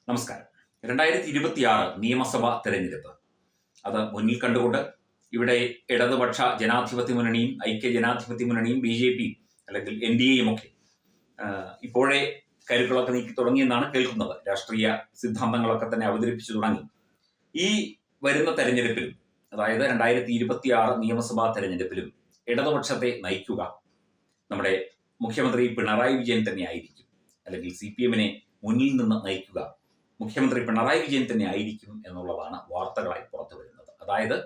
നമസ്കാരം. 2026 നിയമസഭാ തെരഞ്ഞെടുപ്പ് അത് മുന്നിൽ കണ്ടുകൊണ്ട് ഇവിടെ ഇടതുപക്ഷ ജനാധിപത്യ മുന്നണിയും ഐക്യ ജനാധിപത്യ മുന്നണിയും BJP അല്ലെങ്കിൽ NDAയും ഒക്കെ ഇപ്പോഴേ കരുക്കളൊക്കെ നീക്കി തുടങ്ങിയെന്നാണ് കേൾക്കുന്നത്. രാഷ്ട്രീയ സിദ്ധാന്തങ്ങളൊക്കെ തന്നെ അവതരിപ്പിച്ചു തുടങ്ങി. ഈ വരുന്ന തെരഞ്ഞെടുപ്പിലും, അതായത് 2026 നിയമസഭാ തെരഞ്ഞെടുപ്പിലും ഇടതുപക്ഷത്തെ നയിക്കുക നമ്മുടെ മുഖ്യമന്ത്രി പിണറായി വിജയൻ തന്നെ ആയിരിക്കും. അല്ലെങ്കിൽ CPM-നെ മുന്നിൽ നിന്ന് നയിക്കുക മുഖ്യമന്ത്രി പിണറായി വിജയൻ തന്നെ ആയിരിക്കും എന്നുള്ളതാണ് വാർത്തകളായി പുറത്തു വരുന്നത്. അതായത്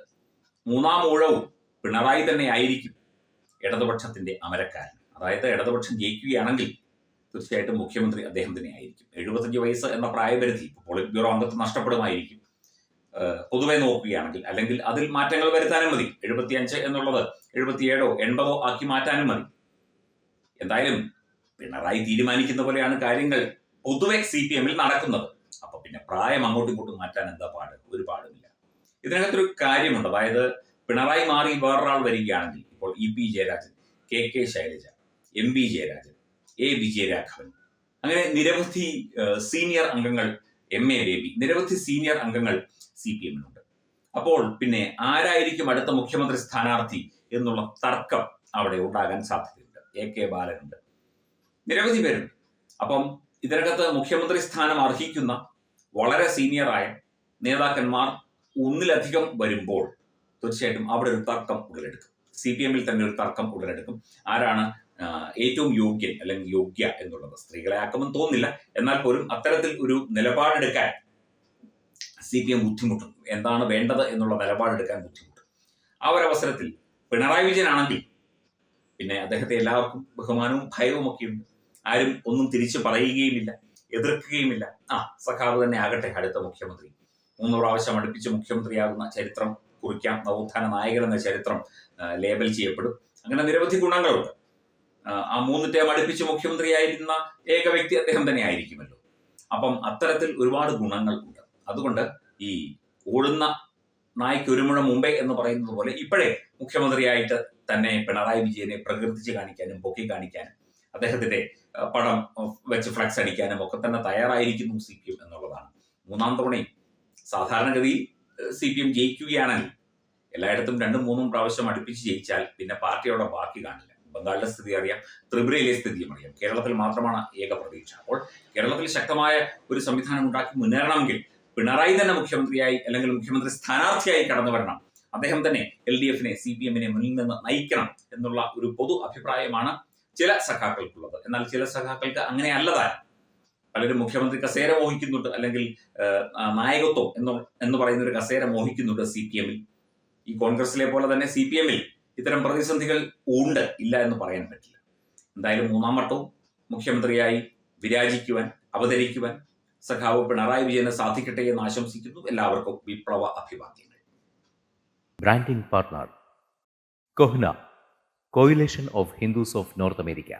മൂന്നാം ഊഴവും പിണറായി തന്നെ ആയിരിക്കും ഇടതുപക്ഷത്തിന്റെ അമരക്കാരൻ. അതായത് ഇടതുപക്ഷം ജയിക്കുകയാണെങ്കിൽ തീർച്ചയായിട്ടും മുഖ്യമന്ത്രി അദ്ദേഹം തന്നെ ആയിരിക്കും. 75 വയസ്സ് എന്ന പ്രായപരിധി പോളിറ്റ് ബ്യൂറോ അംഗത്വം നഷ്ടപ്പെടുമായിരിക്കും പൊതുവെ നോക്കുകയാണെങ്കിൽ. അല്ലെങ്കിൽ അതിൽ മാറ്റങ്ങൾ വരുത്താനും മതി. 75 എന്നുള്ളത് 77 80 ആക്കി മാറ്റാനും മതി. എന്തായാലും പിണറായി തീരുമാനിക്കുന്ന പോലെയാണ് കാര്യങ്ങൾ പൊതുവെ CPM-ൽ നടക്കുന്നത്. അപ്പൊ പിന്നെ പ്രായം അങ്ങോട്ടും ഇങ്ങോട്ടും മാറ്റാൻ എന്താ പാട്? ഒരു പാടുമില്ല. ഇതിനകത്തൊരു കാര്യമുണ്ട്. അതായത് പിണറായി മാറി വേറൊരാൾ വരികയാണെങ്കിൽ ഇപ്പോൾ EP Jayarajan, KK Shailaja, MB Jayarajan, A Vijayaraghavan, അങ്ങനെ നിരവധി സീനിയർ അംഗങ്ങൾ, MA ബേബി, നിരവധി സീനിയർ അംഗങ്ങൾ CPM-നുണ്ട്. അപ്പോൾ പിന്നെ ആരായിരിക്കും അടുത്ത മുഖ്യമന്ത്രി സ്ഥാനാർത്ഥി എന്നുള്ള തർക്കം അവിടെ ഉണ്ടാകാൻ സാധ്യതയുണ്ട്. AK ബാലനുണ്ട്, നിരവധി പേരുണ്ട്. അപ്പം ഇതിനകത്ത് മുഖ്യമന്ത്രി സ്ഥാനം അർഹിക്കുന്ന വളരെ സീനിയറായ നേതാക്കന്മാർ ഒന്നിലധികം വരുമ്പോൾ തീർച്ചയായിട്ടും അവിടെ ഒരു തർക്കം ഉടലെടുക്കും. CPM-ൽ തന്നെ ഒരു തർക്കം ഉടലെടുക്കും. ആരാണ് ഏറ്റവും യോഗ്യൻ അല്ലെങ്കിൽ യോഗ്യ എന്നുള്ളത് സ്ത്രീകളെ ആക്കുമെന്ന് തോന്നുന്നില്ല. എന്നാൽ പോലും അത്തരത്തിൽ ഒരു നിലപാടെടുക്കാൻ CPM ബുദ്ധിമുട്ടും. എന്താണ് വേണ്ടത് എന്നുള്ള നിലപാടെടുക്കാൻ ബുദ്ധിമുട്ടും. ആ ഒരു അവസരത്തിൽ പിണറായി വിജയനാണെങ്കിൽ പിന്നെ അദ്ദേഹത്തെ എല്ലാവർക്കും ബഹുമാനവും ഭയവും ഒക്കെയുണ്ട്. ആരും ഒന്നും തിരിച്ചു പറയുകയുമില്ല, എതിർക്കുകയുമില്ല. സഖാവ് തന്നെ ആകട്ടെ അടുത്ത മുഖ്യമന്ത്രി. 3 പ്രാവശ്യം അടുപ്പിച്ച് മുഖ്യമന്ത്രിയാകുന്ന ചരിത്രം കുറിക്കാം. നവോത്ഥാന നായകൻ എന്ന ചരിത്രം ലേബൽ ചെയ്യപ്പെടും. അങ്ങനെ നിരവധി ഗുണങ്ങളുണ്ട്. ആ 3 ടേം അടുപ്പിച്ച് മുഖ്യമന്ത്രിയായിരുന്ന ഏക വ്യക്തി അദ്ദേഹം തന്നെ ആയിരിക്കുമല്ലോ. അപ്പം അത്തരത്തിൽ ഒരുപാട് ഗുണങ്ങൾ ഉണ്ട്. അതുകൊണ്ട് ഈ ഓടുന്ന നായ്ക്ക് ഒരു മുഴം മുമ്പേ എന്ന് പറയുന്നത് പോലെ ഇപ്പോഴേ മുഖ്യമന്ത്രിയായിട്ട് തന്നെ പിണറായി വിജയനെ പ്രകീർത്തിച്ച് കാണിക്കാനും പൊക്കി കാണിക്കാനും അദ്ദേഹത്തിന്റെ പടം വെച്ച് ഫ്ലക്സ് അടിക്കാനും ഒക്കെ തന്നെ തയ്യാറായിരിക്കുന്നു CPM എന്നുള്ളതാണ്. 3ാം തവണയും സാധാരണഗതിയിൽ CPM ജയിക്കുകയാണെങ്കിൽ എല്ലായിടത്തും 2-3 പ്രാവശ്യം അടുപ്പിച്ച് ജയിച്ചാൽ പിന്നെ പാർട്ടിയുടെ ബാക്കി കാണില്ല. ബംഗാളിലെ സ്ഥിതി അറിയാം, ത്രിപുരയിലെ സ്ഥിതിയും അറിയാം. കേരളത്തിൽ മാത്രമാണ് ഏക പ്രതീക്ഷ. അപ്പോൾ കേരളത്തിൽ ശക്തമായ ഒരു സംവിധാനം ഉണ്ടാക്കി മുന്നേറണമെങ്കിൽ പിണറായി തന്നെ മുഖ്യമന്ത്രിയായി അല്ലെങ്കിൽ മുഖ്യമന്ത്രി സ്ഥാനാർത്ഥിയായി കടന്നു വരണം. അദ്ദേഹം തന്നെ LDF-നെ CPM-നെ മുന്നിൽ നിന്ന് നയിക്കണം എന്നുള്ള ഒരു പൊതു അഭിപ്രായമാണ് ചില സഖാക്കൾക്കുള്ളത്. എന്നാൽ ചില സഖാക്കൾക്ക് അങ്ങനെ അല്ലതാൻ. പലരും മുഖ്യമന്ത്രി കസേര മോഹിക്കുന്നുണ്ട്, അല്ലെങ്കിൽ നായകത്വം എന്ന് പറയുന്ന ഒരു കസേര മോഹിക്കുന്നുണ്ട് CPM-ൽ. ഈ കോൺഗ്രസിലെ പോലെ തന്നെ CPM-ൽ ഇത്തരം പ്രതിസന്ധികൾ ഉണ്ട്, ഇല്ല എന്ന് പറയാൻ പറ്റില്ല. എന്തായാലും 3ാം വട്ടവും മുഖ്യമന്ത്രിയായി വിരാജിക്കുവാൻ, അവതരിക്കുവാൻ സഖാവ് പിണറായി വിജയന് സാധിക്കട്ടെ എന്ന് ആശംസിക്കുന്നു. എല്ലാവർക്കും വിപ്ലവ അഭിവാദ്യങ്ങൾ. Branding partner Kohna, Coalition of Hindus of North America.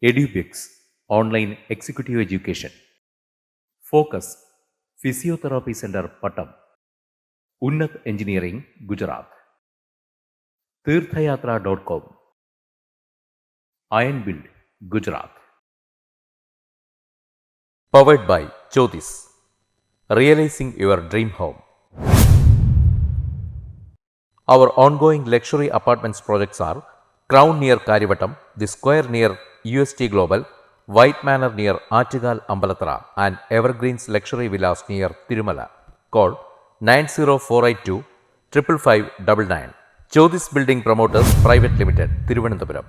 EduBix, Online Executive Education. Focus, Physiotherapy Center, Pattam. Unnat Engineering, Gujarat. Tirthayatra.com. Iron Build, Gujarat. Powered by Jyotis, realizing your dream home. Our ongoing luxury apartments projects are Crown near Karivattam, The Square near UST Global, White Manor near Achigal Ambalathara, and Evergreens Luxury Villas near Tirumala. Call 90482 55599. Jyotis Building Promoters Private Limited, Thiruvananthapuram.